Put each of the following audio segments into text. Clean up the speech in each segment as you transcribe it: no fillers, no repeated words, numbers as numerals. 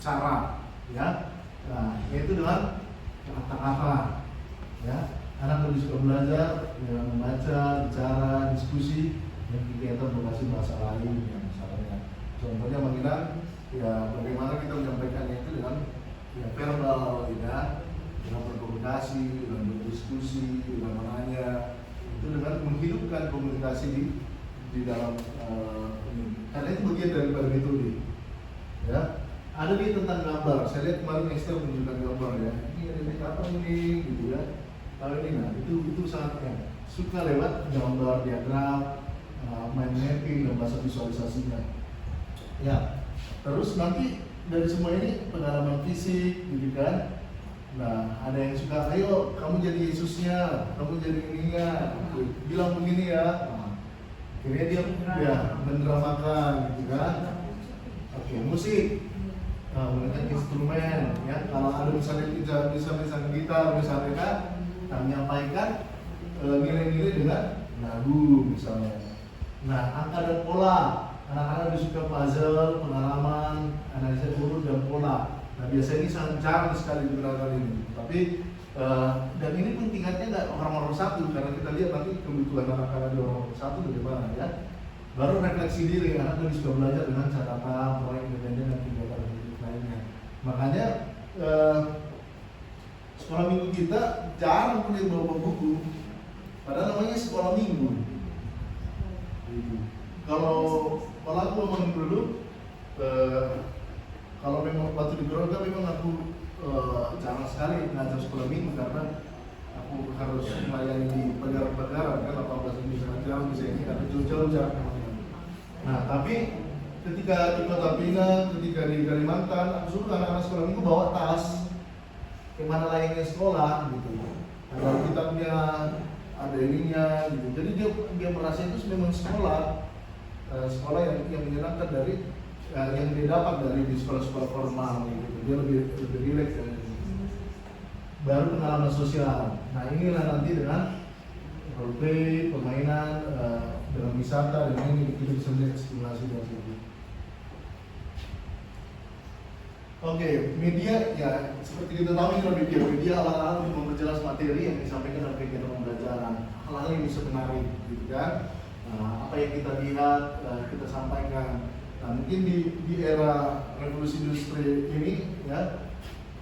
cara, ya. Nah, yaitu dengan kata-kata, ya. Anak lebih suka belajar dengan membaca, bicara, diskusi, dan kegiatan berbasis bahasa lain, ya, misalnya. Contohnya panggilan, ya bagaimana kita menyampaikannya itu dengan ya verbal, ya, dengan berkomunikasi, dengan berdiskusi, dengan menanya, itu dengan menghidupkan komunikasi di dalam ini. Karena itu bagian daripada metode, ya. Ada nih tentang gambar. Saya lihat kemarin Esther menunjukkan gambar, ya. Ini ada apa ini, gitu ya. Kalau ini, nah itu sangat ya, suka lewat gambar, diagram, main mapping dan bahasa visualisasinya. Ya. Terus nanti dari semua ini pengalaman fisik, gitu kan. Nah, ada yang suka, ayo kamu jadi Yesusnya, kamu jadi ininya, bilang begini ya. Akhirnya dia ya mendramakan, gitu kan. Oke, musik, menggunakan instrumen, ya. Kalau ada misalnya bisa gitar, misalnya kan, menyampaikan nilai-nilai dengan lagu, misalnya. Nah, angka dan pola, anak-anak suka puzzle, pengalaman, analisa huruf dan pola. Nah, biasanya ini sangat jarang sekali digunakan ini. Tapi dan ini pun tingkatnya nggak orang nomor satu, karena kita lihat nanti kebutuhan anak-anak di orang nomor satu bagaimana, ya. Baru refleksi diri, anak lebih suka belajar dengan catatan, proyek independen dan kegiatan lainnya. Makanya sekolah minggu kita jarang punya bawa buku, padahal namanya sekolah minggu. Kalau aku ngomong dulu, kalau memang waktu di Groga memang aku jarang sekali ngajar sekolah minggu karena aku harus melayani di pegara-pegara kan 18 ini jauh bisa ini karena jauh-jauh jaraknya. Nah, tapi ketika di Kota Pinang, ketika di Kalimantan, aku suruh anak-anak sekolah minggu bawa tas kemana layaknya sekolah gitu. Ada kitabnya, ada ininya gitu. Jadi dia merasa itu memang sekolah yang menyenangkan dari yang dia dapat dari di sekolah-sekolah formal gitu. Dia lebih rileks dari itu. Baru pengalaman sosial. Nah, inilah nanti dengan role play, permainan, dengan wisata dan ini kita bisa melihat stimulasi dari situ. Oke, media ya seperti kita tahu ini media alat-alat untuk memperjelas materi yang disampaikan dalam kegiatan pembelajaran. Hal-hal yang bisa menarik, gitu kan? Apa yang kita lihat kita sampaikan. Nah, mungkin di era revolusi industri ini, ya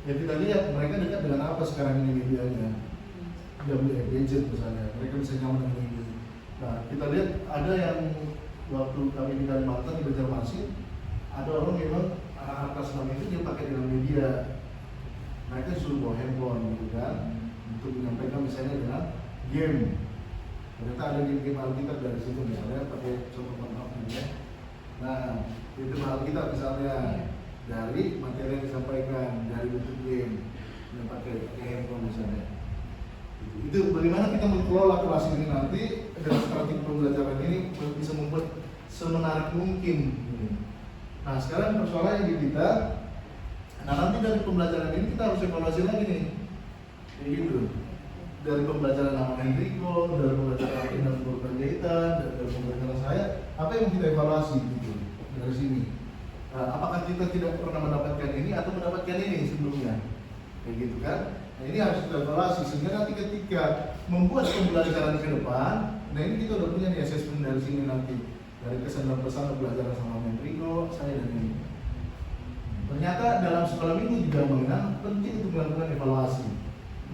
kita lihat mereka dekat dengan apa sekarang ini medianya. Dia beli gadget misalnya, mereka bisa nyaman dengan ini. Nah, kita lihat ada yang waktu kami di Kalimantan di Banjarmasin, ada orang memang anak-anak kelas 6 itu dia pakai dengan media. Mereka suruh bawa handphone gitu kan, untuk menyampaikan misalnya dengan game. Ternyata ada game Alkitab dari situ misalnya pakai contoh maaf ya. Nah, itu Alkitab misalnya dari materi yang disampaikan dari bentuk game yang pakai handphone misalnya. Itu bagaimana kita mengelola kelas ini nanti dengan strategi pembelajaran ini bisa membuat semenarik mungkin. Nah, sekarang persoalannya di kita. Nah, nanti dari pembelajaran ini kita harus evaluasi lagi nih. Kayak gitu. Dari pembelajaran nama Enrico, dari pembelajaran dan Panjaitan, dari pembelajaran saya, apa yang kita evaluasi gitu dari sini. Apakah kita tidak pernah mendapatkan ini atau mendapatkan ini sebelumnya? Kayak gitu kan? Nah, ini harus kita evaluasi sehingga nanti ketika membuat pembelajaran ke depan, nah ini kita udah punya nih assessment dari sini nanti. Dari kesan dan pesan pembelajaran sama Enrico, saya dan ini. Ternyata dalam sekolah minggu juga mengenal penting untuk melakukan evaluasi.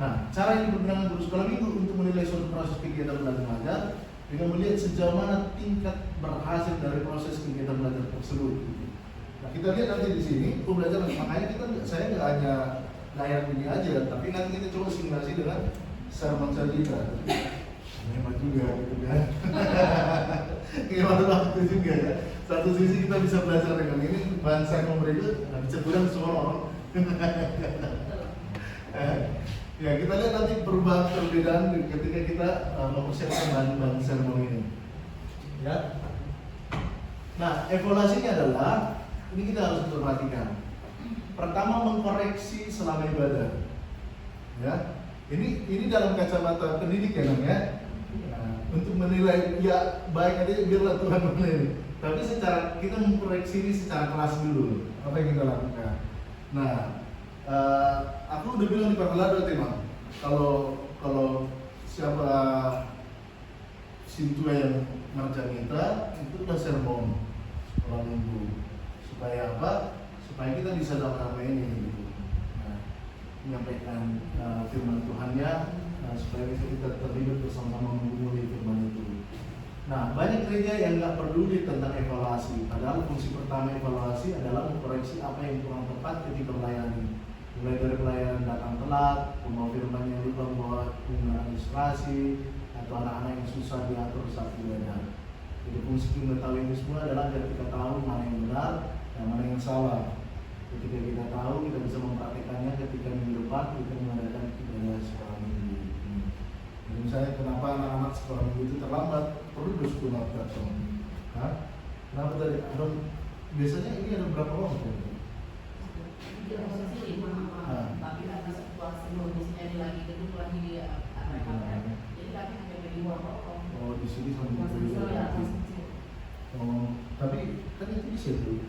Nah, cara yang digunakan guru sekolah minggu untuk menilai suatu proses kegiatan belajar mengajar dengan melihat sejauh mana tingkat berhasil dari proses kegiatan belajar tersebut. Nah, kita lihat nanti di sini pembelajaran, makanya saya nggak hanya layar ini aja, tapi nanti kita coba simulasi dengan sermon kita. Hemat juga gitu kan. Hemat waktu juga ya. Satu sisi kita bisa belajar dengan ini, bahan sermon berikut, bisa kurang semua orang. Ya, kita lihat nanti perubahan perbedaan ketika kita mempersiapkan bahan sermon ini. Ya. Nah, evaluasinya adalah ini kita harus perhatikan. Pertama, mengkoreksi selama ibadah. Ya. Ini dalam kacamata pendidik ya, namanya. Nah, untuk menilai ya baik aja biarlah Tuhan menilai. Tapi secara kita mengkoreksi ini secara kelas dulu. Apa yang kita lakukan? Nah, aku udah bilang di Pakalado teman, kalau siapa Sintua yang ngerjain kita itu udah sermon sekolah minggu, supaya apa? Supaya kita bisa damai ini gitu. Nah, menyampaikan firman Tuhannya, supaya kita terlibat bersama-sama menggumuli firman itu. Nah, banyak gereja yang nggak peduli tentang evaluasi, padahal fungsi pertama evaluasi adalah mengkoreksi apa yang kurang tepat ketika melayani. Mulai dari pelayanan datang telat, pembawa firman yang lupa membawa penggunaan ilustrasi, atau anak-anak yang susah diatur saat ibadah. Jadi fungsi mengetahui ini semua adalah agar kita tahu mana yang benar dan mana yang salah. Ketika kita tahu, kita bisa mempraktikannya ketika minggu depan kita mengadakan ibadah sekolah minggu. Jadi misalnya kenapa anak-anak sekolah minggu itu terlambat? Perlu disuruh datang. Kenapa tadi? Biasanya ini ada berapa orang? Tapi karena situasi kondisinya lagi gedung lagi jadi kami hanya beri dua orang. Oh, di sini sama di tapi kan itu bisa tuh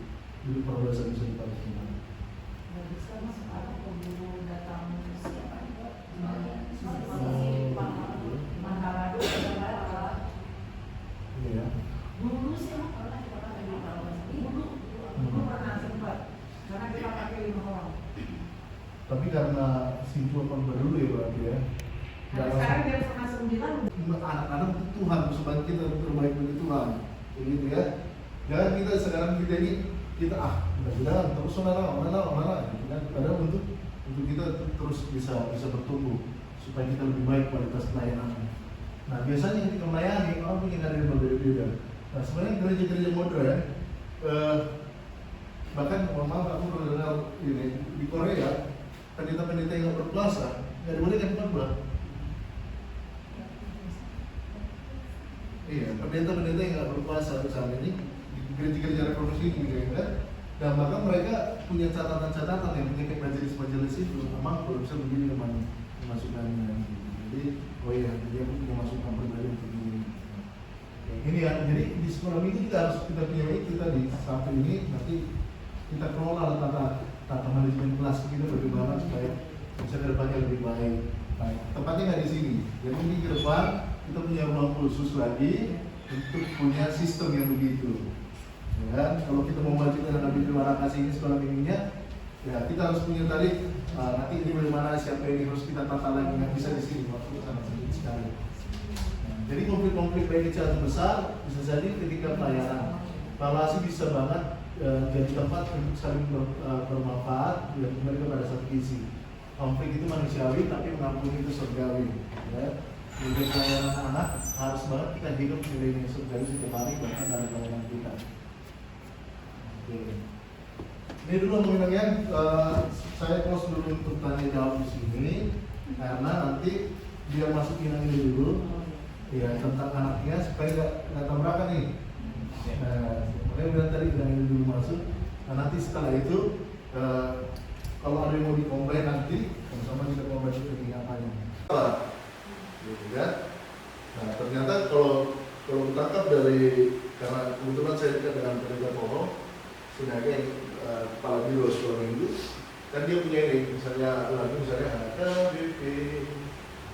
dulu perbedaan bisa dipakai. Nggak bisa mas, ada pemburu datang siapa itu? Mangalado, Iya. dulu sih emang pernah kita pakai 5 orang. Dulu pernah sempat karena kita pakai 5 orang. Tapi karena Sintua dulu ya berarti ya. Sekarang dia pernah 9. Anak-anak itu Tuhan, supaya kita terbaik bagi Tuhan, begitu ya. Jangan kita sekarang ini kita udah terus mana gitu kan. Padahal untuk kita terus bisa bertumbuh supaya kita lebih baik kualitas pelayanannya. Nah, biasanya ketika melayani orang punya karir berbeda-beda. Nah, sebenarnya gereja-gereja modern, bahkan maaf aku pernah dengar ini di Korea, pendeta-pendeta yang nggak berkuasa nggak boleh kan khotbah. Iya, pendeta-pendeta yang nggak berkuasa misalnya ini di gereja-gereja reformasi ini gitu kan. Dan bahkan mereka punya catatan-catatan yang punya kayak majelis-majelis itu, memang kalau bisa begini memang masukannya. Jadi, oh iya, dia punya masukan pribadi untuk ini. Ini ya, jadi di sekolah ini kita punya itu tadi satu ini nanti kita kelola tata manajemen kelas kita bagaimana supaya bisa kedepannya lebih baik. Nah, tempatnya nggak di sini. Jadi ini ke depan kita punya ruang khusus lagi untuk punya sistem yang begitu. Ya, kalau kita mau melanjutkan dengan lebih terima kasih ini sekolah minggunya, ya kita harus punya tadi nanti ini bagaimana siapa ini harus kita tata lagi, nggak bisa di sini waktu sangat sedikit sekali. Nah, jadi konflik-konflik baik kecil atau besar bisa jadi ketika pelayanan. Evaluasi bisa banget jadi tempat untuk saling bermanfaat dan kembali kepada satu visi. Konflik itu manusiawi tapi mengampuni itu surgawi. Ya. Untuk pelayanan anak harus banget kita hidup nilai surgawi setiap hari bahkan dalam pelayanan kita. Ini dulu ngomongin saya close dulu untuk tanya jawab di sini karena nanti dia masukin yang ini dulu ya tentang anaknya supaya nggak tabrakan nih. Makanya bilang tadi yang ini dulu masuk. Nah nanti setelah itu kalau ada yang mau dikomplain nanti sama-sama kita komplain ini apanya. Ya. Nah ternyata kalau ditangkap dari karena kebetulan saya dekat dengan pendeta Poro. Sudah ada yang kepala biro sekolah minggu kan dia punya ini misalnya lagu misalnya AKBP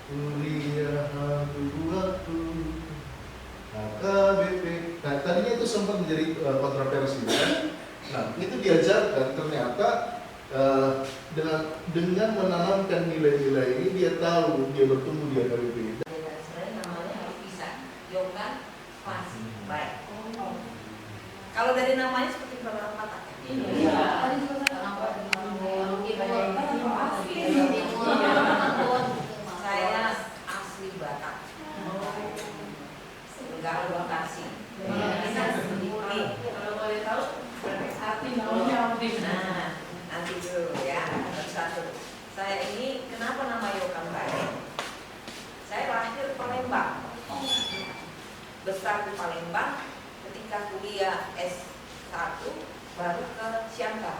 kuliah waktu AKBP. Nah tadinya itu sempat menjadi kontroversi kan? Nah itu diajarkan ternyata dengan menanamkan nilai-nilai ini dia tahu dia bertumbuh di AKBP. Sebenarnya namanya harus bisa Yokan Mas baik. Kalau dari namanya seperti beberapa kata. Iya. Saya asli Batak. Enggak lokasi. Kalau boleh tahu arti namanya apa? Nah, nanti dulu ya. Satu. Saya ini kenapa nama Yokan baik? Saya lahir di Palembang. Besar di Palembang. Ketika kuliah S1 baru ke Siangka.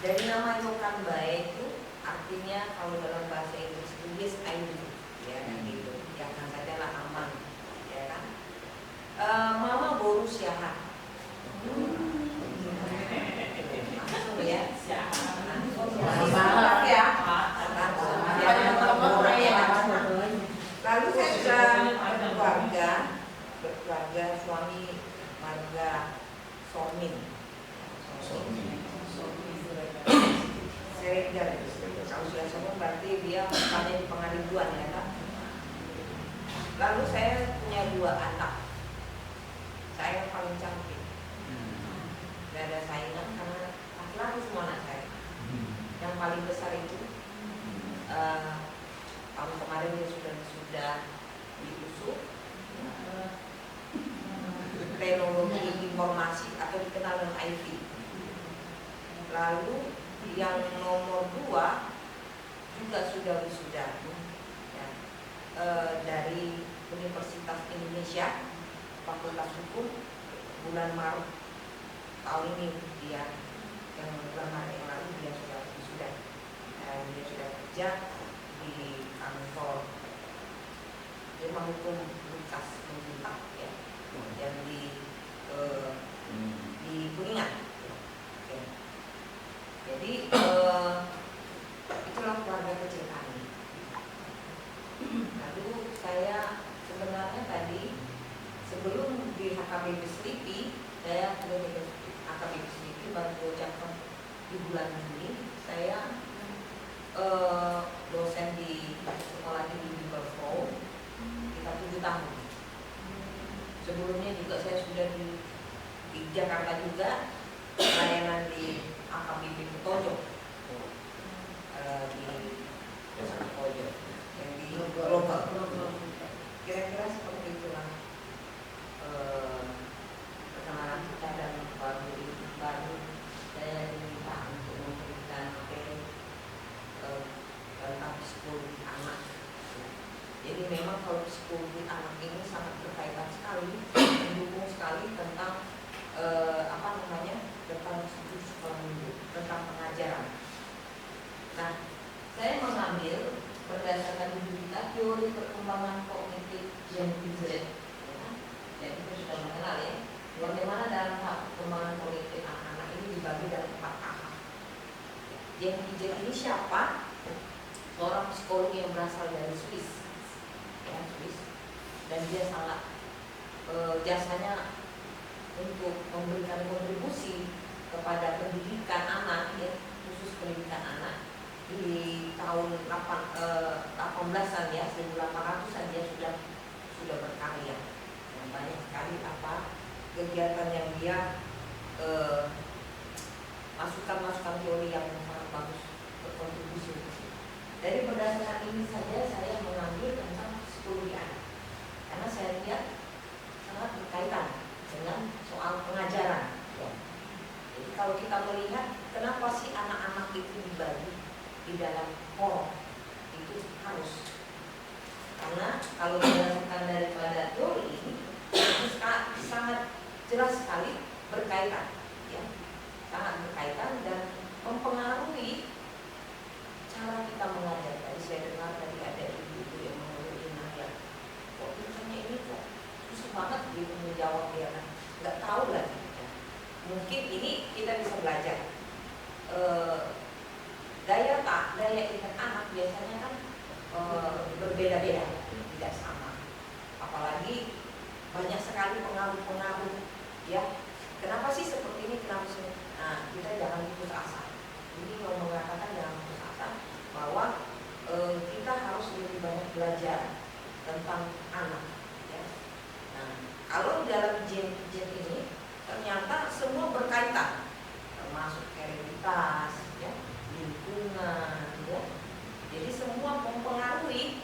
Dari nama Yokan Bae itu artinya kalau dalam bahasa Inggris itu yes I do, ya kan gitu. Jangan saja lah aman, ya kan. Mama Boru Siaha. Langsung ya. Sosial ya. Lalu saya sudah berkeluarga, suami marga Somin. Seregar. Kalau sudah semua berarti dia bukannya di Pengadilan ya kan. Lalu saya punya 2 anak. Saya yang paling cantik. Gak ada saingan karena laki-laki semua anak saya. Yang paling besar itu tahun kemarin dia sudah diusung teknologi informasi atau dikenal dengan IT. Lalu yang nomor 2 juga sudah wisuda ya, dari Universitas Indonesia Fakultas Hukum bulan Maret tahun ini dia yang bulan Maret yang lalu dia sudah wisuda dan dia sudah kerja di kantor firma hukum Lukas Menggintang ya yang di Kuningan. Oke. Jadi itulah keluarga kecil kami. Lalu saya sebenarnya tadi sebelum di HKBP Selipi saya di HKBP Selipi baru diucapkan di bulan Juni saya dosen di sekolah di Liverpool kita 7 tahun. Sebelumnya juga saya sudah di Jakarta juga layanan di AKBP Petojo di Petojo yang di global. Kira-kira seperti itulah perkenalan kita dan baru saya diminta untuk memberikan materi tentang psikologi anak. Jadi memang kalau psikologi anak ini sangat berkaitan sekali, mendukung sekali tentang tentang studi sekolah minggu, tentang pengajaran. Nah, saya mengambil berdasarkan buku kita teori perkembangan kognitif Gen Z. Ya, jadi kita sudah mengenal ya, bagaimana dalam tahap perkembangan kognitif anak-anak ini dibagi dalam 4 tahap. Gen Z ini siapa? Seorang psikologi yang berasal dari Swiss, ya, Swiss, dan dia sangat jasanya untuk memberikan kontribusi kepada pendidikan anak, ya, khusus pendidikan anak di tahun 18-an ya, 1800-an dia sudah berkarya. Dan banyak sekali kegiatan yang dia masukan teori yang sangat bagus berkontribusi. Dari berdasarkan ini saja saya mengambil tentang psikologi anak, karena saya lihat sangat berkaitan dengan soal pengajaran. Jadi kalau kita melihat kenapa sih anak-anak itu dibagi di dalam kelompok, itu harus, karena kalau berdasarkan daripada teori ini itu sangat jelas sekali berkaitan, ya, sangat berkaitan dan mempengaruhi cara kita mengajar. Tadi saya dengar tadi ada ibu-ibu yang mengeluhin anak, kok misalnya ini kok susah banget gitu menjawab dia, nggak tahu lagi. Mungkin ini kita bisa belajar. Daya ingat anak biasanya kan berbeda-beda, tidak sama. Apalagi banyak sekali pengaruh-pengaruh, ya. Kenapa sih seperti ini? Kenapa sih? Nah, kita jangan putus asa. Ini mau mengatakan jangan putus asa bahwa kita harus lebih banyak belajar tentang anak, ya. Nah, kalau dalam Gen ini ternyata semua berkaitan, termasuk hereditas, ya, lingkungan, ya. Jadi semua mempengaruhi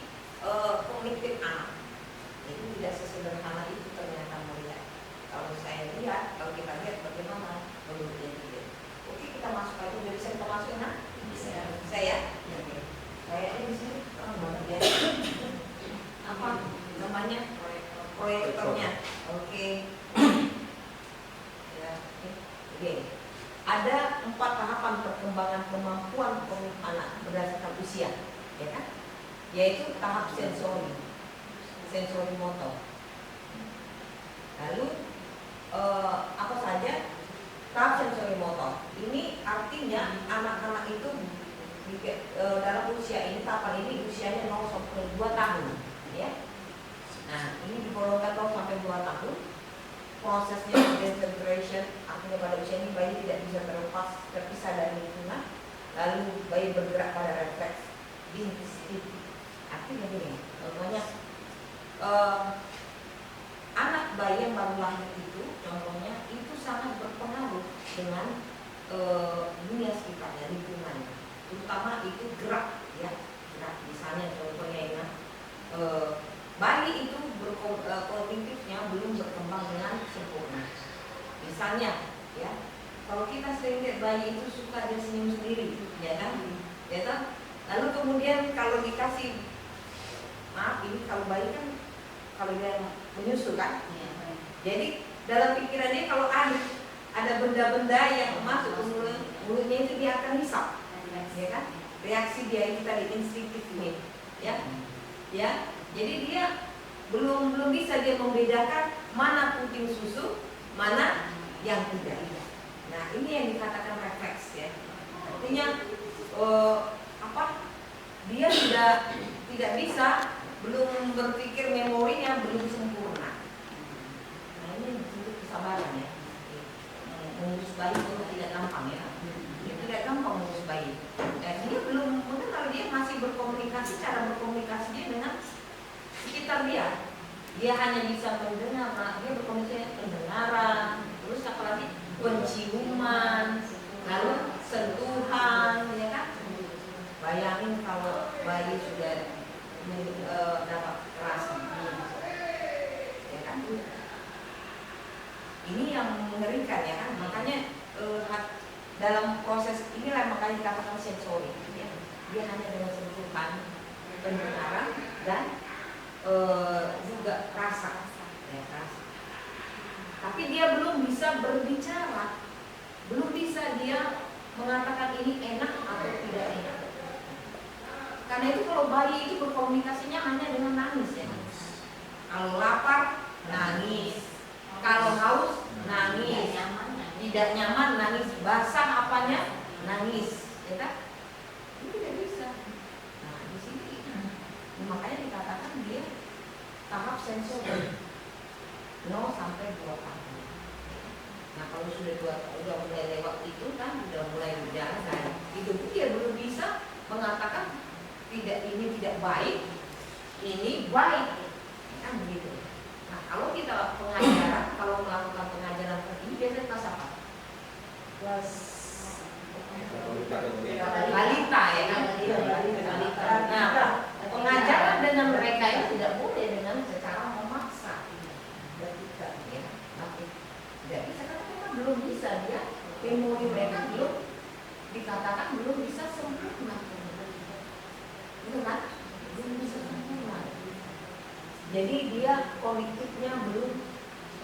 kognitif anak. Jadi tidak sesederhana itu ternyata melihat. Kalau saya lihat, kalau kita lihat bagaimana menurut dia. Oke, kita masuk aja. Udah bisa kita masukin, nah? Bisa. Saya? Ya. Kayaknya di sini orang banget ya. Apa namanya? Proyektornya. Oke. Ya, oke. Ada 4 tahapan perkembangan kemampuan kognitif anak berdasarkan usia, ya kan? Yaitu tahap sensori motor. Lalu apa saja tahap sensori motor. Ini artinya anak-anak itu dalam usia ini, tahapan ini usianya 0 sampai 2 tahun, ya. Nah, ini digolongkan 0 sampai 2 tahun. Prosesnya concentration, artinya pada usia ini bayi tidak bisa terpisah dari lingkungan. Lalu bayi bergerak pada refleks instintif. Artinya gini, contohnya anak bayi yang baru lahir itu, contohnya itu sangat berpengaruh dengan dunia sekitarnya, lingkungannya. Terutama itu gerak, ya, gerak. Misalnya contohnya ya, bayi itu kognitifnya belum berkembang dengan sempurna. Misalnya, ya, kalau kita sering lihat bayi itu suka dia senyum sendiri, ya kan? Ya kan? Lalu kemudian kalau dikasih, maaf ini kalau bayi kan kalau dia menyusu kan, jadi dalam pikirannya kalau ada benda-benda yang masuk ke mulutnya itu dia akan hisap, ya kan? Reaksi dia itu tadi instintif ini, ya, ya. Jadi dia belum bisa dia membedakan mana puting susu, mana yang tidak. Nah, ini yang dikatakan refleks, ya. Artinya dia tidak bisa, belum berpikir, memorinya belum sempurna. Nah, ini untuk kesabaran, ya. Mengurus bayi itu tidak gampang, ya. Tidak gampang mengurus bayi. Dia belum, mungkin kalau dia masih berkomunikasi, cara berkomunikasi dia dengan sekitar dia. Dia hanya bisa mendengar, dia berkomunikasi pendengaran, terus apalagi penciuman, lalu sentuhan, ya kan? Bayangin kalau bayi sudah dapat rasa, ya kan? Ini yang mengerikan, ya kan? Makanya dalam proses inilah makanya dikatakan sensori, ya. Dia hanya dengan sentuhan, pendengaran dan juga rasa, ya, rasa. Tapi dia belum bisa berbicara, belum bisa dia mengatakan ini enak atau tidak enak. Karena itu kalau bayi itu berkomunikasinya hanya dengan nangis, ya. Kalau lapar nangis, kalau haus nangis, tidak nyaman nangis, basah apanya nangis, ya kan? Ini tidak bisa. Nah, di sini makanya dikatakan dia tahap sensori 0 sampai 2 tahun. Nah, kalau sudah mulai lewat itu kan sudah mulai berjalan, nah, itu dia belum bisa mengatakan ini tidak baik, ini baik, kan begitu. Nah, kalau kita pengajaran, kalau melakukan pengajaran ini biasanya kelas apa? Kelas balita, ya kan? Balita. Nah, pengajaran dengan mereka itu tidak boleh dengan secara memaksa. Tidak bisa, karena memang belum bisa, dia memori mereka belum dikatakan belum bisa sempurna, itu kan? Belum bisa sempurna. Jadi dia kognitifnya belum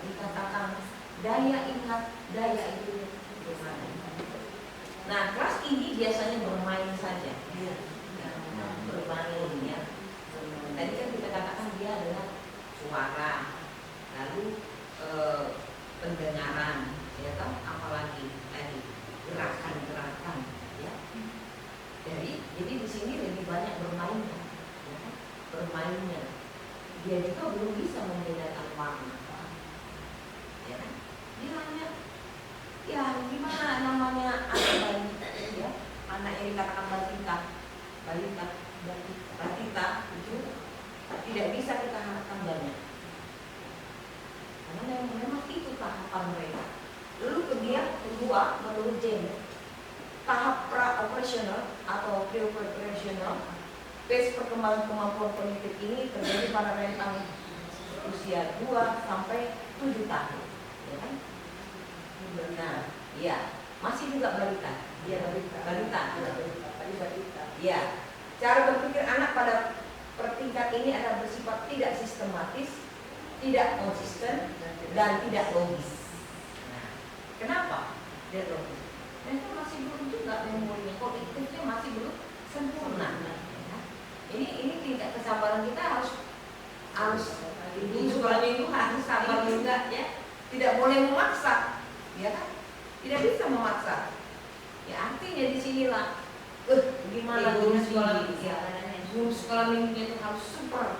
dikatakan daya ingat, daya itu gimana. Nah, kelas ini biasanya bermain saja, bermain, ya. Tadi kan kita katakan dia adalah suara, lalu pendengaran, ya kan? Apalagi tadi gerakan-gerakan, ya. Jadi di sini lebih banyak bermainnya, ya kan? Bermainnya. Dia juga belum bisa membedakan warna, ya kan? Dia hanya, ya gimana namanya anak bayi, ya, anak yang dikatakan balita itu tidak bisa kita harapkan banyak, karena memang itu tahapan mereka. Lalu kedua menurut Jane, tahap pra-operasional atau pre-operasional, phase perkembangan kemampuan kognitif ini terjadi pada rentang usia 2 sampai 7 tahun, ya kan? Nah, ya, masih juga balita. Ya, balita. Ya, cara berpikir anak pada pertingkat ini adalah bersifat tidak sistematis, tidak konsisten, dan tidak logis. Nah, kenapa? Tidak logis. Mereka masih belum juga memorinya, kognitifnya masih belum sempurna. Ini tingkat kesabaran kita harus di sekolahnya itu harus sabar juga, ya. Tidak boleh memaksa, ya kan? tidak bisa memaksa. Ya artinya di sinilah, gimana guru sekolah minggunya itu harus super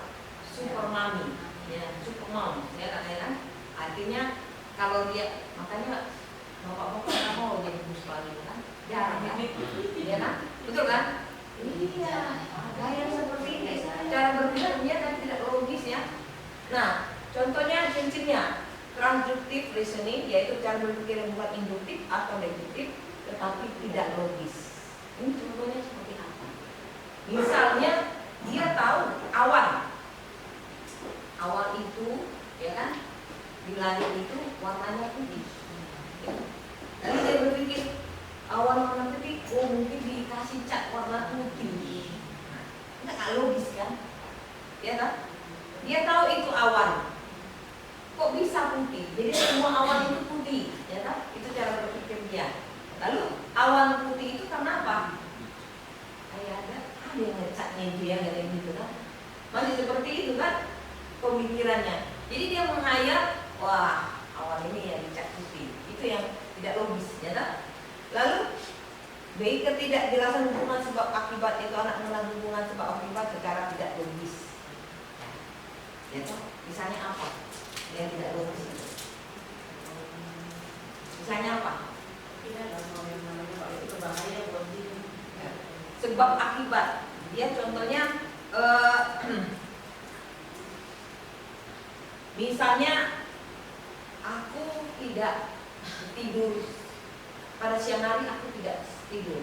mami, ya super mom, ya kan? Artinya kalau dia, makanya bapak-bapak nggak mau jadi guru sekolah minggu kan? Jarang kan? Ya kan? Betul kan? Iya, gaya seperti ini, cara berpikirnya kan tidak logis ya. Nah, contohnya cincinnya transduktif reasoning, yaitu cara berpikir yang bukan induktif atau deduktif, tetapi tidak logis. Ini contohnya seperti apa? Misalnya dia tahu awan itu, ya kan, di langit itu warnanya putih. Lalu dia berpikir awan warna putih, oh mungkin dikasih cat warna putih. Nah, nggak logis kan? Ya kan? Dia tahu itu awan. Kok bisa putih? Jadi semua awan itu putih, ya kan? Itu cara berpikir dia. Lalu awan putih itu karena apa? Kayak ada yang ngecatnya dia, kayak gitu kan? Masih seperti itu kan pemikirannya. Jadi dia menghayal, wah awan ini yang dicat putih. Itu yang tidak logis, ya kan? Lalu B, ketidakjelasan hubungan sebab akibat, itu anak mengenal hubungan sebab akibat secara tidak logis. Ya kan? Misalnya apa? Yang tidak logis itu. Misalnya apa? Tidak ada yang namanya kalau itu berbahaya buat diri. Sebab akibat. Dia contohnya misalnya aku tidak tidur pada siang hari, aku tidak tidur.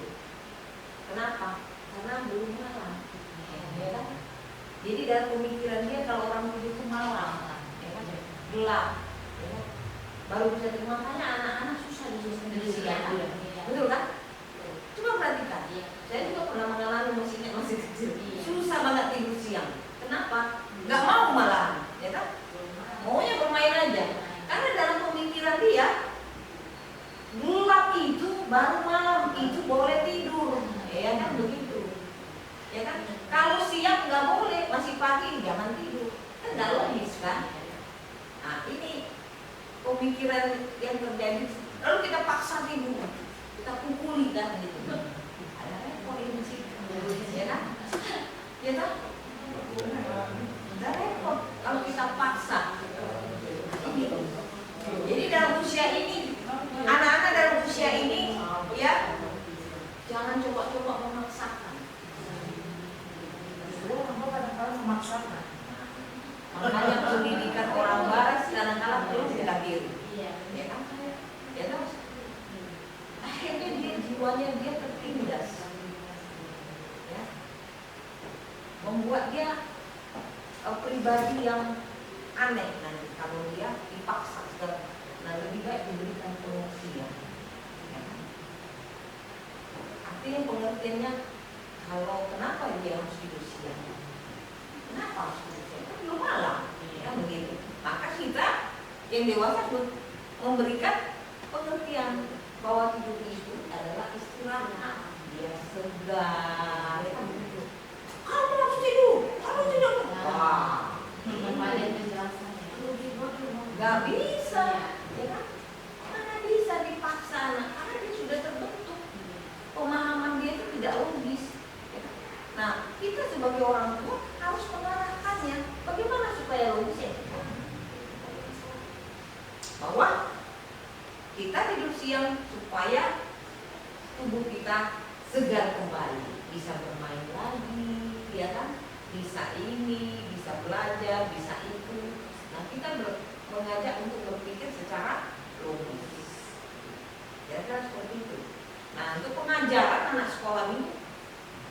Kenapa? Karena belum malam. Ya kan? Jadi dalam pemikiran dia kalau orang tidur itu malam, ya kan? Gelap, ya kan? Baru bisa tidur. Makanya anak-anak susah tidur siang, betul kan? Coba perhatikan. Saya juga pernah mengalami masih kecil. Susah banget tidur siang. Kenapa? Gak mau malam, ya kan? Maunya bermain aja. Karena dalam pemikiran dia, gelap itu baru malam, itu boleh tidur, ya kan begitu. Ya kan? Kalau siang nggak boleh, masih pagi jangan tidur. Kan nggak logis kan? Nah ini pemikiran yang terjadi. Lalu kita paksa tidur, kita pukuli kan gitu. Ada repot ini sih, ya kan? Ya kan? Ada repot kalau kita paksa. Jadi dalam usia ini, anak-anak dalam usia ini, ya jangan coba-coba memaksakan. Orang kadang-kadang memaksakan. Makanya pendidikan orang barat kadang-kadang belum bela diri. Ya kan? Ya kan? Akhirnya dia jiwanya dia tertindas. Ya. Membuat dia pribadi yang aneh nanti kalau dia dipaksa. Nah lebih baik diberikan pengertian. Ya. Artinya pengertiannya, kalau kenapa dia harus tidur siang? Kenapa harus tidur siang? Kan belum malam, kan begitu. Maka kita yang dewasa harus memberikan pengertian bahwa tidur itu adalah istirahat. Dia segar, ya kan begitu. Kamu harus tidur, kamu tidur. Wah, Banyak penjelasannya. gak bisa, ya kan? Mana bisa dipaksa anak? Karena dia sudah terbentuk. Pemahaman dia itu tidak logis. Ya kan? Nah, kita sebagai orang tua harus mengarahkannya. Bagaimana supaya logis ya? Bahwa kita tidur siang supaya tubuh kita segar kembali, bisa bermain lagi, ya kan? Bisa ini, bisa belajar, bisa itu. Nah, kita mengajak untuk berpikir secara logis. Ya kan seperti itu. Nah, untuk pengajaran anak sekolah minggu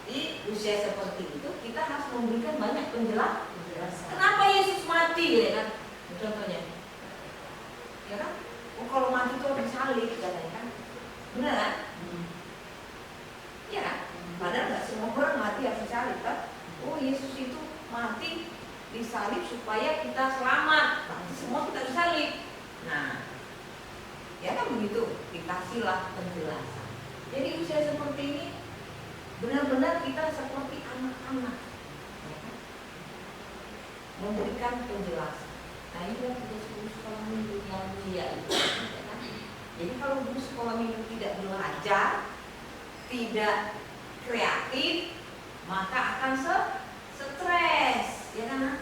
di usia seperti itu, kita harus memberikan banyak penjelasan. Kenapa Yesus mati, ya kan? Contohnya, ya kan? Oh, kalau mati itu harus disalib, katanya kan? Benar kan? Ya kan? Padahal nggak semua orang mati harus disalib, kan? Oh, Yesus itu mati disalib supaya kita selamat. Berarti semua kita disalib. Nah, ya kan begitu. Dikasihlah penjelasan. Jadi usia seperti ini benar-benar kita seperti anak-anak, ya kan? Memberikan penjelasan. Nah, ini kan tugas sekolah minggu yang mulia itu, ya kan? Jadi kalau guru sekolah minggu tidak belajar, tidak kreatif, maka akan stres, ya kan?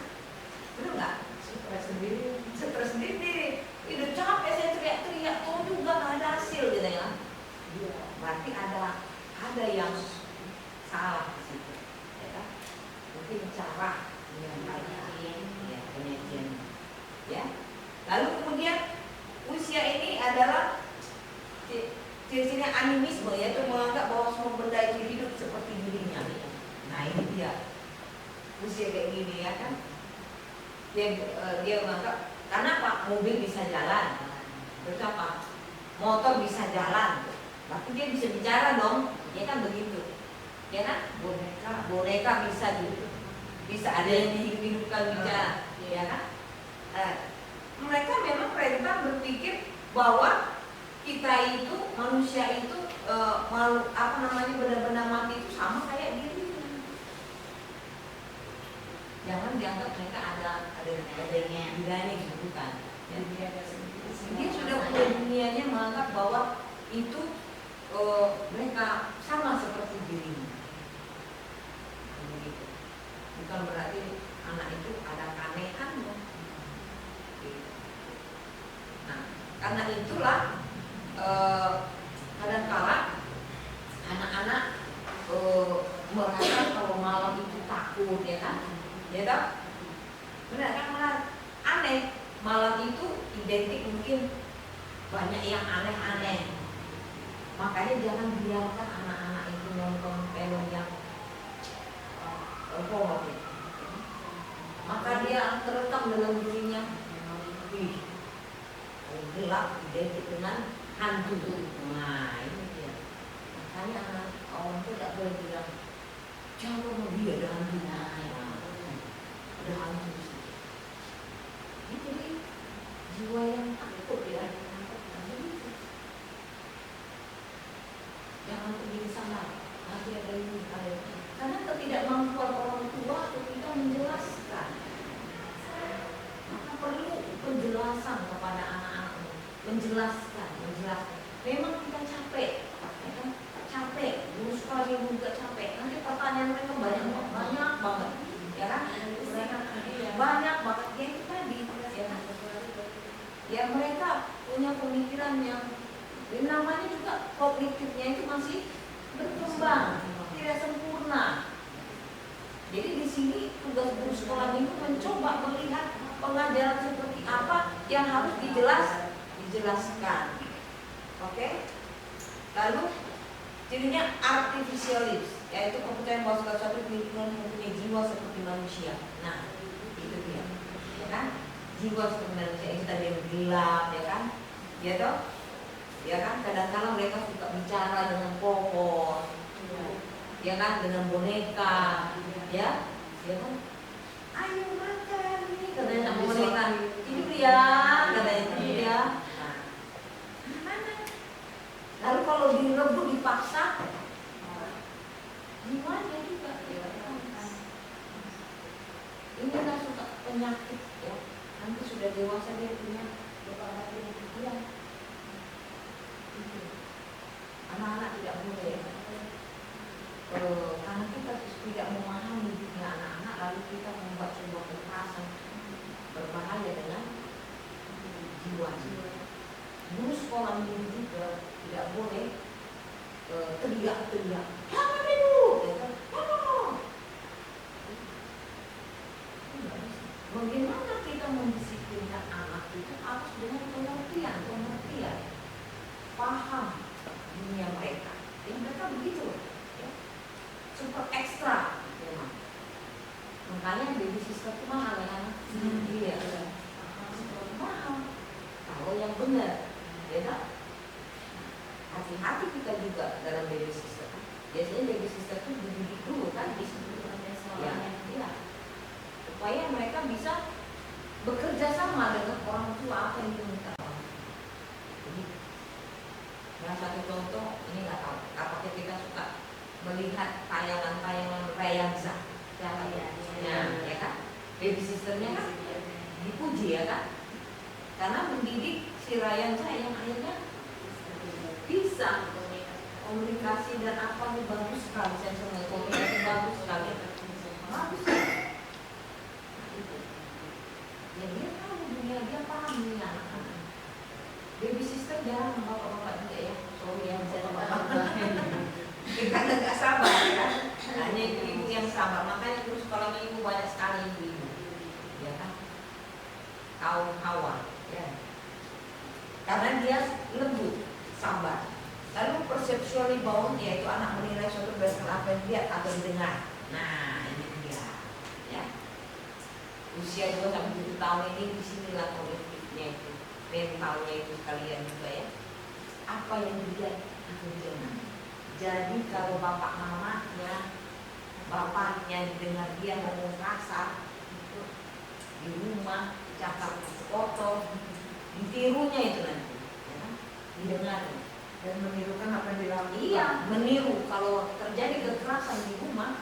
Benar nggak? Stres sendiri. Stres sendiri. Udah capek saya teriak-teriak, kok juga nggak ada hasil, gitu ya? Iya. Berarti ada yang salah di situ, ya kan? Mungkin cara penyampaian, ya penyajian, ya. Lalu kemudian usia ini adalah ciri-cirinya animisme, yaitu menganggap bahwa semua benda itu hidup seperti dirinya. Nah ini dia usia kayak gini, ya kan? Dia menganggap karena apa? Mobil bisa jalan, terus apa? Motor bisa jalan, berarti dia bisa bicara dong, ya kan begitu, ya kan? Boneka bisa ada yang dihidupkan bicara, ya kan? Mereka memang perintah berpikir bahwa kita itu manusia itu benda-benda mati itu sama kayak dirinya. Jangan dianggap mereka ada dunianya gitu, bukan. Ya. Dia sudah punya dunianya, menganggap bahwa itu mereka sama seperti dirinya. Begitu. Bukan berarti anak itu ada keanehannya. Nah, karena itulah kadang-kala anak-anak merasa kalau malam itu takut, ya kan? Ya tak? Benar kan? Malah aneh. Malam itu identik mungkin banyak yang aneh-aneh. Makanya jangan biarkan anak-anak itu nonton film yang horor. Maka dia terekam dalam dirinya, wih, gelap identik dengan hantu. Nah ini dia. Makanya anak orang itu tidak boleh bilang jangan dia ada hantu. Ada hantu. Ini jadi jiwa yang takut, ya. Jangan pergi ke sana. Nanti ada ini, ada ini. Karena ketidakmampuan orang tua ketika menjelaskan. Maka perlu penjelasan kepada anak-anakmu. Menjelaskan. Memang kita capek, ya kan? Capek. Guru sekolah juga capek. Nanti pertanyaan mereka banyak banget, ya kan? Banyak banget ya itu tadi, ya kan? Ya mereka punya pemikiran yang namanya juga kognitifnya itu masih berkembang, tidak sempurna. Jadi di sini tugas guru sekolah minggu mencoba melihat pengajaran seperti apa yang harus dijelaskan. Oke? Lalu cirinya artificialis, yaitu kepercayaan bahwa segala sesuatu mempunyai jiwa seperti manusia. Nah, itu dia, ya kan? Jiwa seperti manusia itu tadi yang gelap, ya kan? Ya toh? Ya kan? Kadang-kadang mereka suka bicara dengan pohon, ya kan? Dengan boneka, ya kan? Ayo makan ini, katanya sama boneka. Hidup ya, katanya itu ya. Lalu kalau direbut dipaksa, gimana juga? Ini kan suka penyakit, ya. Nanti sudah dewasa dia punya beberapa penyakit. Anak-anak tidak boleh, karena kita tidak memahami hidupnya anak-anak, lalu kita membuat sebuah kekerasan berbahaya dengan jiwa-jiwa. Guru sekolah minggu juga tidak boleh teriak-teriak, kamu dulu, ya kan? Bagaimana kita mendisiplinkan anak itu harus dengan pengertian, paham dunia mereka. Yang mereka begitu, ya. Super ekstra, memang. Makanya baby sister itu mahal, ya. Iya, mahal. Kalau yang benar, ya. Hati-hati kita juga dalam baby sister. Biasanya baby sister itu dididik dulu kan, ya. Supaya mereka bisa bekerja sama dengan orang tua apa yang diminta. Jadi, yang satu contoh ini nggak tahu, apakah kita suka melihat tayangan-tayangan Rayanza, ya kan? Baby sisternya kan dipuji, ya kan? Karena mendidik si Rayanza yang akhirnya bisa komunikasi dan apa nih bagus sekali, saya semua komunikasi bagus sekali, bagus sekali. Ya dia tahu dunia, dia paham dunia anak-anak. Baby sister jarang bapak-bapak juga ya, sorry ya saya bapak-bapak. Karena nggak sabar ya, hanya ibu yang sabar. Makanya terus kalau ibu banyak sekali ibu, ya kan, kaum Hawa, ya. Karena dia lembut, sabar. Lalu perceptually bound, yaitu anak menilai suatu berdasarkan apa yang dilihat atau didengar. Nah ini dia, ya. Usia 2-7 tahun ini disinilah kognitifnya itu, mentalnya itu sekalian juga ya. Apa yang dilihat atau didengar. Jadi kalau bapak mamanya, bapaknya didengar dia ngomong kasar di rumah, cakap kotor, ditirunya itu nanti, ya, didengar dan menirukan apa yang dilakukan. Iya, meniru. Kalau terjadi kekerasan di rumah,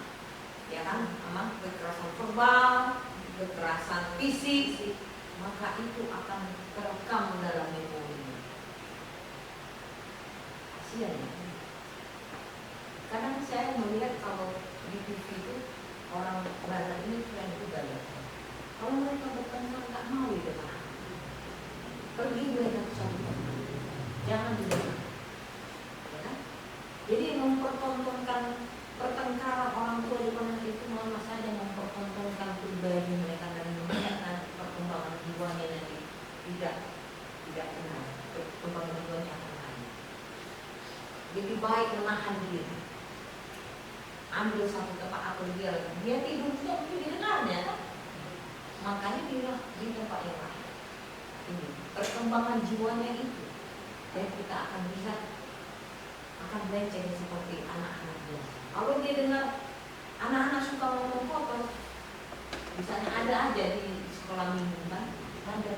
ya kan, sama kekerasan verbal, kekerasan fisik, maka itu akan terekam dalam memorinya. Kasihan ya. Kadang saya melihat kalau di TV itu orang barat ini keren juga ya. Kalau mereka bertengkar nggak mau di depan, pergi mereka ke sana, jangan di depan. Ya kan? Jadi mempertontonkan pertengkaran orang tua di depan itu malah saja mempertontonkan pribadi mereka dan melihat perkembangan jiwanya nanti tidak kenal, perkembangan jiwanya akan lain. Lebih baik menahan diri. Ambil satu tempat atau dia tidur juga mungkin didengarnya kan? Makanya dia di tempat yang lain. Ini perkembangan jiwanya itu, dan kita akan benceng seperti anak-anak dia. Kalau dia dengar anak-anak suka ngomong kotor, misalnya ada aja di sekolah minggu kan? Ada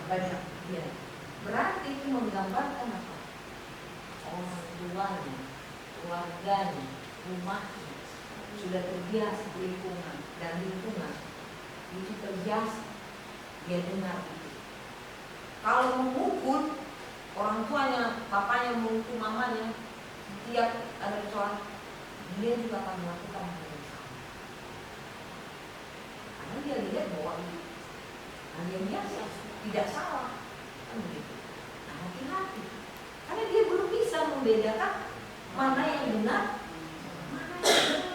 banyak. Ya. Berarti itu menggambarkan apa? Orang tuanya, keluarganya, rumahnya sudah terbiasa lingkungan dan lingkungan itu terbiasa dia dengar itu. Kalau memukul orang tuanya, bapaknya memukul mamanya, setiap ada kecoak, dia juga akan melakukan hal yang sama. Karena dia lihat bahwa itu hal yang biasa, tidak salah, kan begitu. Nah, hati-hati. Karena dia belum bisa membedakan mana yang benar, mana yang benar.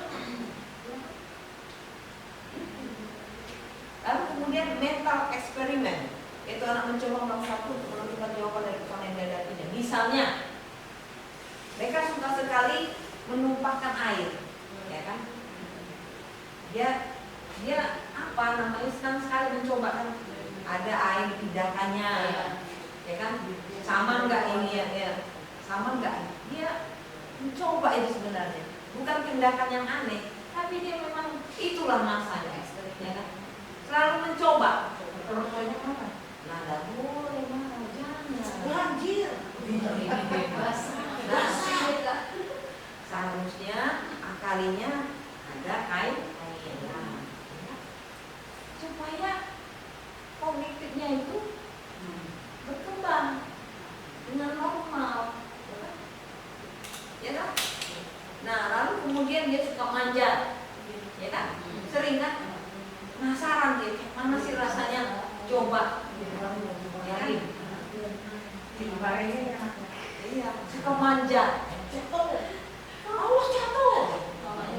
Lalu kemudian mental eksperimen, itu anak mencoba melakukan satu untuk menentukan jawaban dari pertanyaan yang dihadapinya. Misalnya, mereka suka sekali menumpahkan air, ya kan? Dia apa namanya senang sekali mencoba kan? Ada air pijakannya, ya kan? Sama enggak ini ya? Sama enggak? Dia mencoba itu sebenarnya, bukan tindakan yang aneh, tapi dia memang itulah masanya, ya kan? Selalu mencoba. Orang tuanya apa? Nada boleh marah, jangan. Banjir. Ini bebas. Seharusnya akalinya ada kaitannya, supaya kognitifnya itu berkembang dengan normal, ya kan? Nah, lalu kemudian dia suka manja, ya kan? Sering kan? Penasaran dia, mana sih rasanya? Coba, ya kan? Iya, suka manja. Allah jatuh.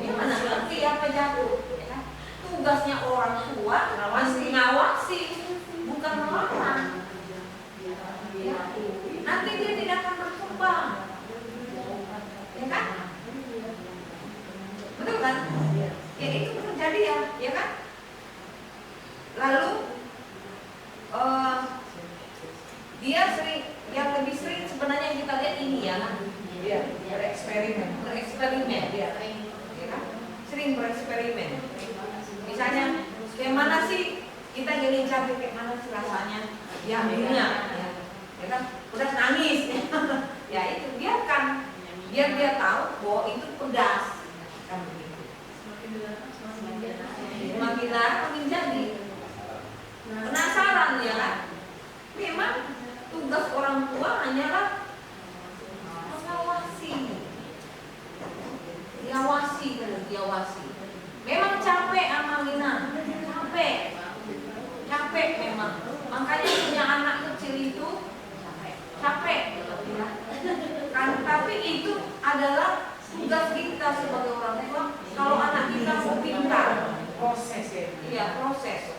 Dia mana ngerti apa jatuh? Ya kan? Tugasnya orang tua masih ngawasi, bukan melarang. Ya. Nanti dia tidak akan berkembang, ya kan? Betul kan? Ya itu terjadi ya kan? Lalu dia sering, yang lebih sering sebenarnya yang kita lihat ini ya kan? Iya, bereksperimen. Ya kan? Sering bereksperimen. Misalnya, kayak mana sih kita jadi cabai, kayak mana sih rasanya? Ya ambilnya, ya kan? Udah nangis, ya itu biarkan, biar dia tahu bahwa itu pedas, kan begitu. Semakin lama makin jadi penasaran ya kan? Memang Tugas orang tua hanyalah mengawasi, diawasi. Memang capek Amalina, capek memang. Makanya punya anak kecil itu capek. Kan, tapi itu adalah tugas kita sebagai orang tua. Kalau anak kita mau pintar, Proses ya. iya proses.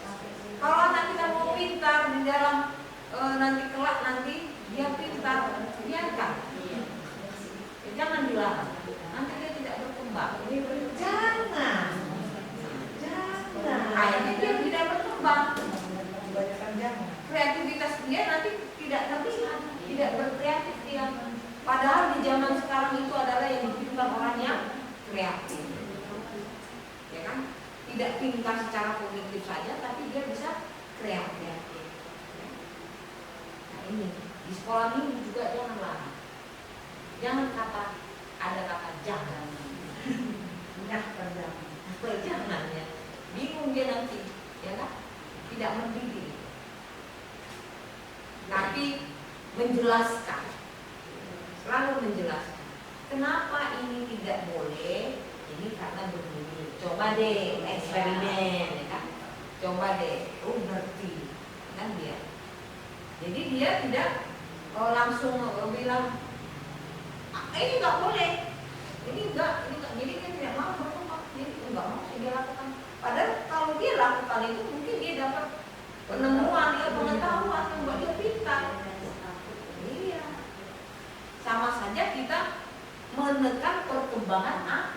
Kalau anak kita mau pintar di dalam nanti kelak nanti dia pintar, biarkan. Jangan dilarang. Nanti dia tidak berkembang. Jangan. Akhirnya dia tidak berkembang. Kebanyakan jangan. Kreativitas dia nanti tidak terlihat, tidak berkreatif dia. Padahal di zaman sekarang itu adalah yang dibutuhkan orang yang kreatif, ya kan? Tidak pintar secara kognitif saja, tapi dia bisa kreatif. Nah ini di sekolah minggu juga jangan ada kata jangan, jangan ya. Bingung dia nanti, ya kan? Tidak mendidik, tapi menjelaskan. Selalu menjelaskan kenapa ini tidak boleh, ini karena begini. Coba deh eksperimen, ya kan? Coba deh, berarti kan dia. Jadi dia tidak langsung bilang ini nggak boleh, ini enggak. Jadi dia tidak mau berkembang, jadi enggak mau dia lakukan. Padahal kalau dia lakukan itu mungkin dia dapat penemuan, dia pengetahuan yang membuat dia pintar. Sama saja kita menekan perkembangan anak.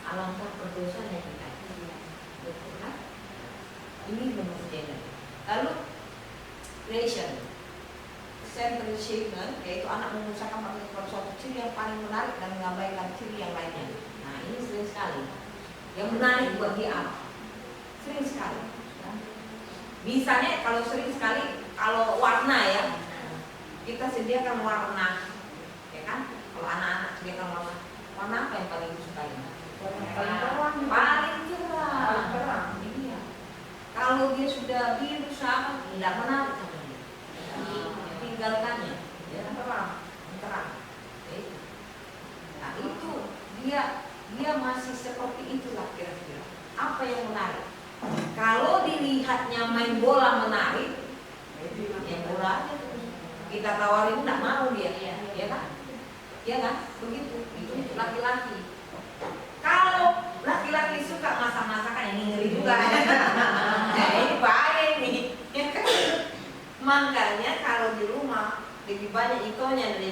Alangkah berdosanya kita. Betul kan? Ini menurut gender. Lalu creation, centralization, yaitu anak mengusahakan pada suatu ciri yang paling menarik dan mengabaikan ciri yang lainnya. Nah ini sering sekali. Yang menarik buat dia apa? Sering sekali. Misalnya kalau sering sekali, kalau warna ya. Kita sediakan warna, ya kan? Kalau anak-anak sediakan warna apa yang paling disukai? Paling cerah. Iya. Kalau dia sudah biru sama, tidak menarik sama dia. Tinggalkannya, ya terang. Nah itu dia masih seperti itulah kira-kira. Apa yang menarik? Kalau dilihatnya main bola menarik, ya bola aja tuh. Kita tawarin tidak mau dia, ya kan? Ya kan? Begitu. Itu laki-laki. Kalau laki-laki suka masak-masakan, ini ngeri juga. Nah, ini bahaya nih. Ya kan? Makanya kalau di rumah lebih banyak ikonya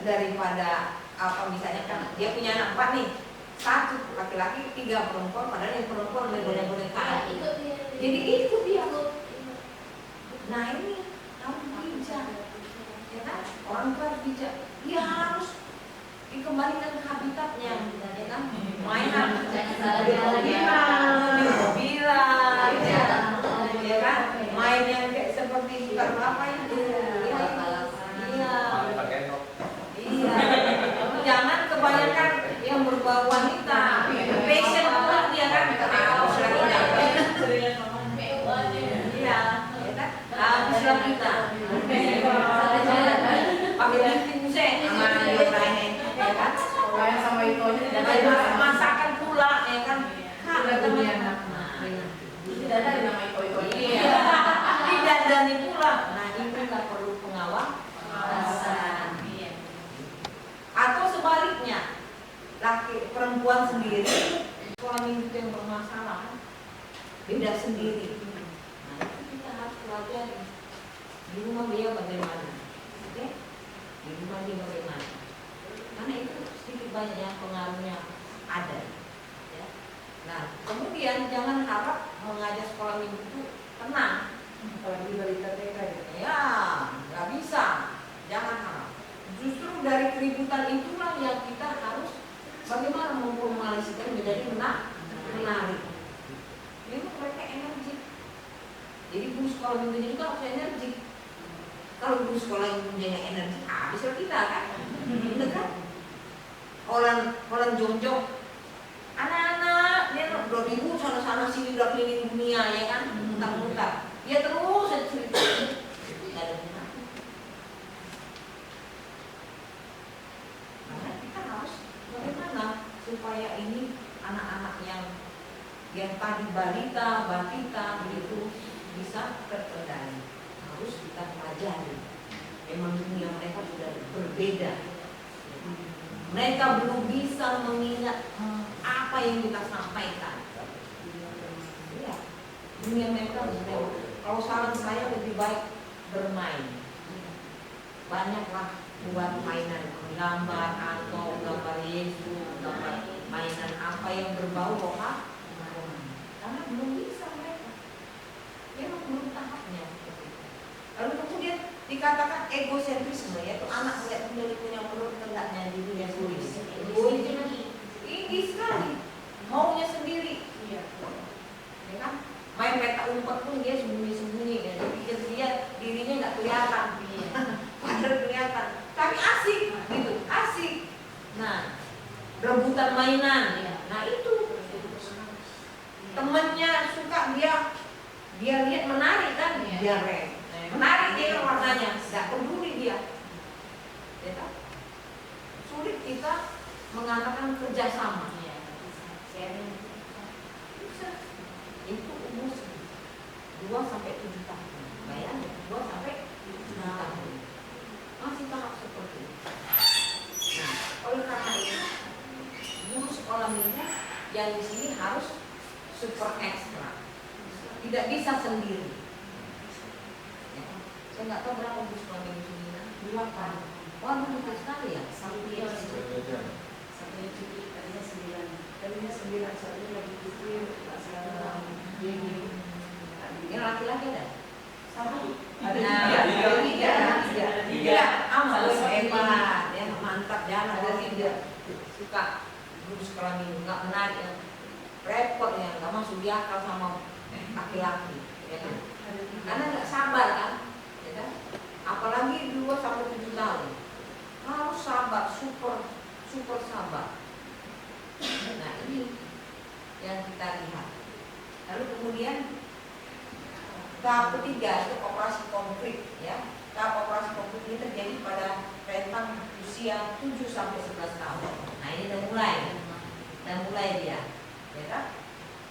daripada apa misalnya kan dia punya anak 4 nih, 1 laki-laki 3 perempuan, padahal yang perempuan lebih boneka. Jadi ikut dia. Nah ini harus bijak, ya kan? Orang tua harus bijak. Dia harus dikembalikan ke habitatnya, ya kan? Mainan di mobilan, ya kan? Main yang kayak seperti bukan apa itu, iya. Jangan kebanyakan yang berbau wanita, fashion pula dia kan? Islam kita pakai lifting sama ya kan, sama itu masakan pula ya kan, tidak ada nama itu tidak ada pula. Nah ini nggak perlu pengawasan. Atau sebaliknya perempuan sendiri, suami itu yang bermasalah beda sendiri. Pelajari di rumah dia bagaimana, oke? Di rumah dia bagaimana? Karena itu sedikit banyak yang pengaruhnya ada, ya. Nah, kemudian jangan harap mengajar sekolah minggu itu tenang. Apalagi balita TK ya, nggak bisa. Jangan harap. Justru dari keributan itulah yang kita harus bagaimana memformalisasikan menjadi menarik. Memang mereka energi. Jadi guru sekolah minggunya juga harus energi. Kalau guru sekolah minggunya energi, habislah kita kan? Bener kan? Orang jonjong, anak-anak dia udah ribut sana-sana sini udah keliling dunia ya kan? Mutar-mutar. Dia terus cerita. supaya ini anak-anak yang tadi balita, batita itu bisa terkendali. Harus kita pelajari. Memang dunia mereka sudah berbeda. Mereka belum bisa mengingat apa yang kita sampaikan. Ya, dunia mereka berbeda. Kalau saran saya lebih baik bermain. Banyaklah buat mainan gambar atau gambar Yesus, gambar mainan apa yang berbau rohani. Karena belum bisa mereka. Memang belum tahapnya. Lalu kemudian dikatakan egosentrisme, yaitu anak melihat punya menurut kehendaknya di dunia tulis. Egoisnya tinggi sekali, maunya sendiri. Ya kan? Main petak umpet pun dia sembunyi-sembunyi, ya. Dia pikir dia dirinya nggak kelihatan, padahal kelihatan. Tapi asik, gitu, asik. Nah, rebutan mainan, ya. Nah itu temennya suka dia lihat menarik kan, dia menarik dia warnanya, nggak peduli dia. Ya kan? Sulit kita mengatakan kerjasama. Itu umur 2 sampai 7 tahun. Bayangin 2 sampai 7 tahun. Masih tahap seperti itu. Nah, oleh karena itu guru sekolah minggu yang di sini harus super ekstra. Tidak bisa sendiri. Ya. Saya nggak tahu berapa guru sekolah minggu sini. 8. Wah, banyak sekali ya. Sampai cuti tadinya 9. Tadinya 9, satunya lagi cuti. Ini laki-laki ada? Satu. Ada 3. Amal hebat, ya mantap jalan. Ada 3. Suka guru sekolah minggu, nggak menarik, ya. Repot ya, nggak masuk di akal sama laki-laki, ya kan? Karena nggak sabar kan, ya kan? Apalagi 2 sampai 7 tahun, harus sabar, super sabar. Nah ini yang kita lihat. Lalu kemudian tahap ketiga itu operasi konflik, ya. Tahap operasi konflik ini terjadi pada rentang usia 7 sampai 11 tahun. Nah ini udah mulai dia, ya kan?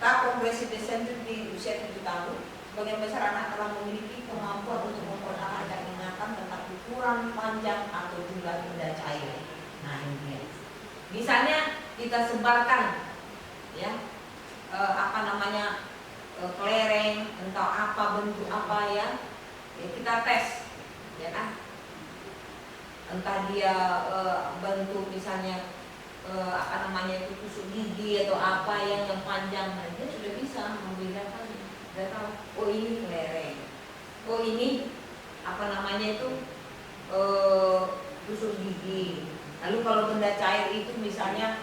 Tahap progresif descendant di usia 7 tahun, sebagian besar anak telah memiliki kemampuan untuk mempertahankan ingatan tentang ukuran, panjang atau jumlah benda cair. Nah ini dia. Misalnya kita sebarkan, ya, kelereng, entah apa bentuk apa ya kita tes, ya kan? Entah dia bentuk misalnya itu tusuk gigi atau apa yang panjang, nah, dia sudah bisa membedakan, sudah tahu, oh ini kelereng, oh ini tusuk gigi. Lalu kalau benda cair itu misalnya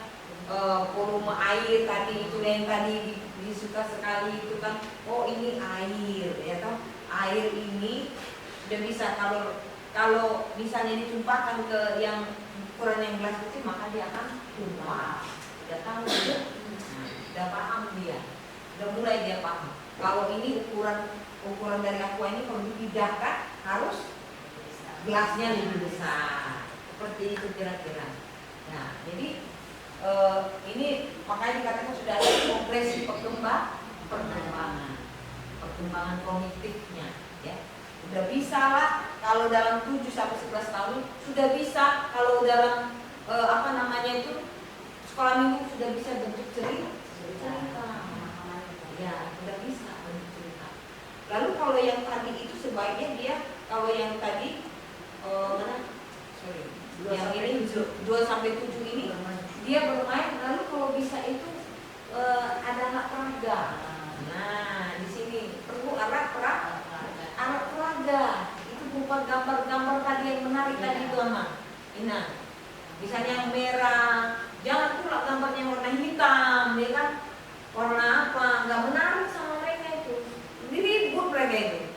volume air tadi itu yang tadi disuka sekali itu kan, oh ini air, ya kan? Air ini sudah bisa kalau misalnya ditumpahkan ke yang ukuran yang gelas kecil maka dia akan tumpah. Sudah tahu dia, sudah paham dia, sudah mulai dia paham. Kalau ini ukuran dari aqua ini kalau dipindahkan harus gelasnya lebih besar, seperti itu kira-kira. Nah, jadi ini makanya dikatakan sudah ada progresi perkembangan kognitifnya, ya. Sudah bisa lah kalau dalam 7 sampai 11 tahun sudah bisa, kalau dalam sekolah minggu sudah bisa bentuk cerita. Ya, sudah bisa bentuk cerita. Lalu kalau yang tadi itu sebaiknya dia, kalau yang tadi yang ini 2 sampai 7 ini dia bermain, lalu kalau bisa itu ada anak peraga. Nah, di sini perlu alat peraga. Itu berupa gambar-gambar tadi yang menarik tadi itu, Ama. Nah, misalnya yang merah, jangan pula gambarnya warna hitam, ya kan? Warna apa? Nggak menarik sama mereka itu. Diribut mereka itu.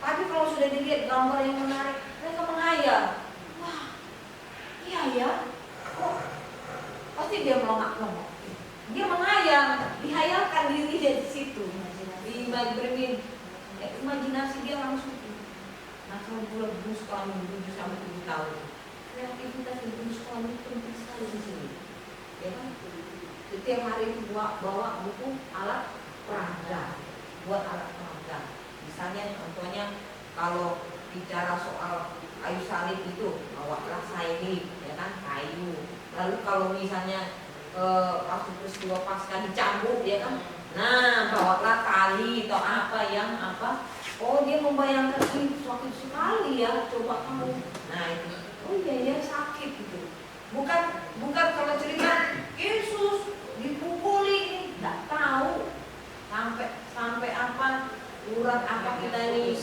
Tapi kalau sudah dilihat gambar yang menarik, mereka menghayal. Wah, iya ya. Kok pasti dia melongak-longok. Dia menghayal, dihayalkan dirinya di situ. Imajinasi dia langsung. Nah, kalau guru sekolah minggu 7 sampai 7 tahun, kreativitas di guru sekolah minggu penting sekali di sini. Ya kan? tiap hari itu bawa buku alat peraga, buat alat peraga. Misalnya contohnya kalau bicara soal kayu salib itu, bawalah salib, ya kan, kayu. Lalu kalau misalnya waktu peristiwa Paskah dicambuk, ya kan, nah bawalah tali atau apa yang apa. Oh, dia membayangkan ini sakit sekali ya, coba kamu. Nah itu, oh iya ya sakit gitu. Bukan kalau cerita Yesus dipukuli, nggak tahu sampai apa urat apa kita ini,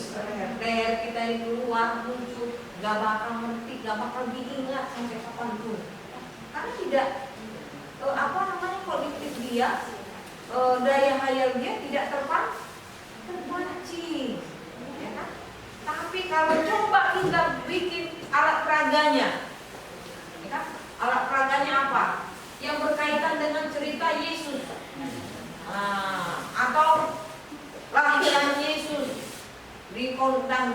leher kita ini keluar muncul, nggak bakal ngerti, nggak bakal diingat sampai kapanpun. Karena tidak kognitif dia, daya hayal dia tidak terpancing, ya kan? Tapi kalau coba kita bikin alat peraganya, ya kan? Alat peraganya apa? Yang berkaitan dengan cerita Yesus, atau lahiran Yesus di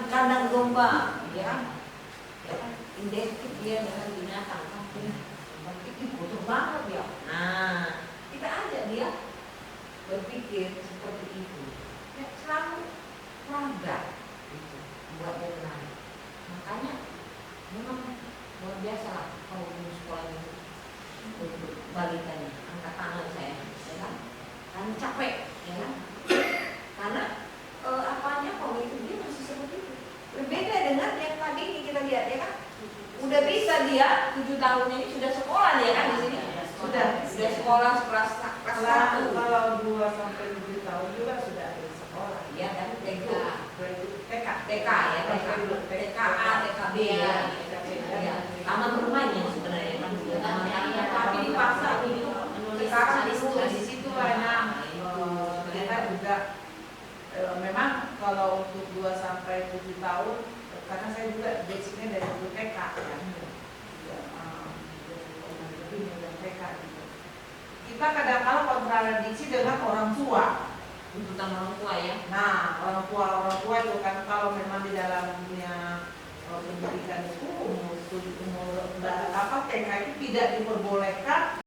kandang domba, ya kan? Ya kan? Identik dia dengan binatang, berarti itu butuh banget ya. Nah, kita ajak dia berpikir seperti itu. Ya, selalu peraga gitu, buat dia menarik. Makanya memang luar biasa lah kalau di sekolah itu untuk balitanya. Angkat tangan saya, ya kan? Kan capek, ya kan? Karena kalau itu dia masih seperti itu. Berbeda dengan yang tadi kita lihat, ya kan? Udah bisa dia 7 tahun ini sudah sekolah, ya kan, di sini. Sudah sekolah kelas 1. Kalau 2 sampai 7 tahun juga sudah ada di sekolah. Ya, dan TK TK ya, TKA, TKB ya. Ya, taman bermain ya sebenarnya kan. Taman tapi dipaksa itu sekarang di situ banyak. Kita juga memang kalau untuk 2 sampai 7 tahun, karena saya juga basicnya dari guru TK ya. TK gitu. Kita kadang-kadang kontradiksi dengan orang tua. tuntutan orang tua ya. Nah, orang tua itu kan kalau memang di dalam dunia pendidikan itu umur TK itu tidak diperbolehkan